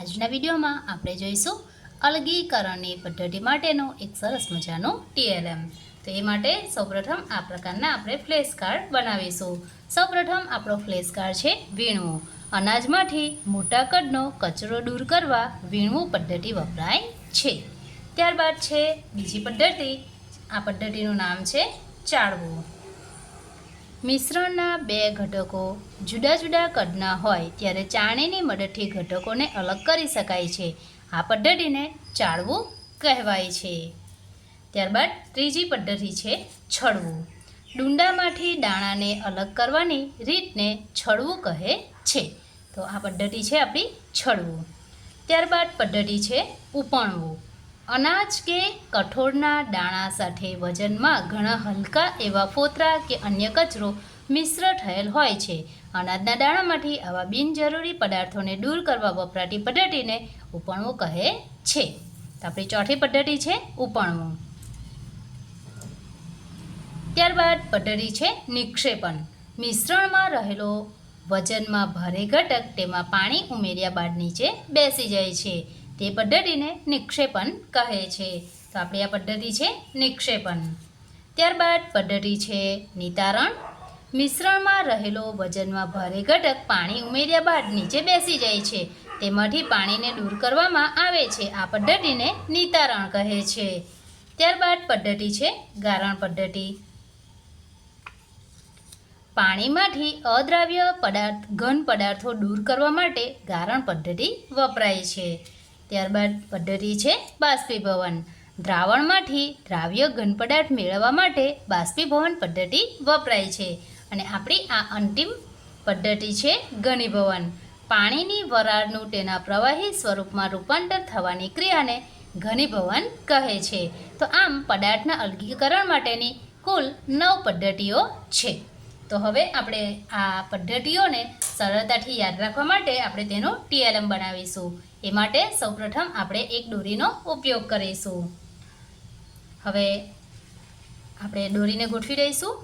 આજના વિડીયોમાં આપણે જોઈશું અલગીકરણની પદ્ધતિ માટેનો એક સરસ મજાનો TLM। તો એ માટે સૌપ્રથમ આ પ્રકારના આપણે ફ્લેશ કાર્ડ બનાવીશું। સૌપ્રથમ આપણો ફ્લેશ કાર્ડ છે વીણવું। અનાજમાંથી મોટા કદનો કચરો દૂર કરવા વીણવું પદ્ધતિ વપરાય છે। ત્યારબાદ છે બીજી પદ્ધતિ, આ પદ્ધતિનું નામ છે ચાળવું। મિશ્રણના બે ઘટકો જુદા જુદા કદના હોય ત્યારે ચાળણીની મદદથી ઘટકોને અલગ કરી શકાય છે। આ પદ્ધતિને ચાળવું કહેવાય છે। ત્યારબાદ ત્રીજી પદ્ધતિ છે છળવું। ડુંડામાંથી દાણાને અલગ કરવાની રીતને છળવું કહે છે। તો આ પદ્ધતિ છે આપણી છળવું। ત્યારબાદ પદ્ધતિ છે ઉપણવું। અનાજ કે કઠોળના દાણા સાથે વજનમાં ઘણા હલકા એવા ફોતરા કે અન્ય કચરો મિશ્ર થયેલ હોય છે। અનાજના દાણામાંથી આવા બિનજરૂરી પદાર્થોને દૂર કરવા વપરાતી પદ્ધતિને ઉપણવું કહે છે। તો આપણી ચોથી પદ્ધતિ છે ઉપણવું। ત્યારબાદ પદ્ધતિ છે નિક્ષેપણ। મિશ્રણમાં રહેલો વજનમાં ભારે ઘટક તેમાં પાણી ઉમેર્યા બાદ નીચે બેસી જાય છે, તે પદ્ધતિને નિક્ષેપણ કહે છે। તો આપણી આ પદ્ધતિ છે નિક્ષેપણ। ત્યારબાદ પદ્ધતિ છે નિતારણ। મિશ્રણમાં રહેલો વજનમાં ભારે ઘટક પાણી ઉમેર્યા બાદ નીચે બેસી જાય છે, તેમાંથી પાણીને દૂર કરવામાં આવે છે, આ પદ્ધતિને નિતારણ કહે છે। ત્યારબાદ પદ્ધતિ છે ગારણ પદ્ધતિ। પાણીમાંથી અદ્રાવ્ય ઘન પદાર્થો દૂર કરવા માટે ગારણ પદ્ધતિ વપરાય છે। ત્યારબાદ પદ્ધતિ છે બાષ્પીભવન। દ્રાવણમાંથી દ્રાવ્ય ઘન પદાર્થ મેળવવા માટે બાષ્પીભવન પદ્ધતિ વપરાય છે। અને આપણી આ અંતિમ પદ્ધતિ છે ઘનીભવન। પાણીની વરાળનું તેના પ્રવાહી સ્વરૂપમાં રૂપાંતર થવાની ક્રિયાને ઘનીભવન કહે છે। તો આમ પદાર્થના અલગીકરણ માટેની કુલ 9 પદ્ધતિઓ છે। તો હવે આપણે આ પદ્ધતિઓને સરળતાથી યાદ રાખવા માટે આપણે તેનું TLM બનાવીશું। એ માટે સૌપ્રથમ આપણે એક દોરીનો ઉપયોગ કરીશું। હવે આપણે દોરીને ગોઠવી દઈશું।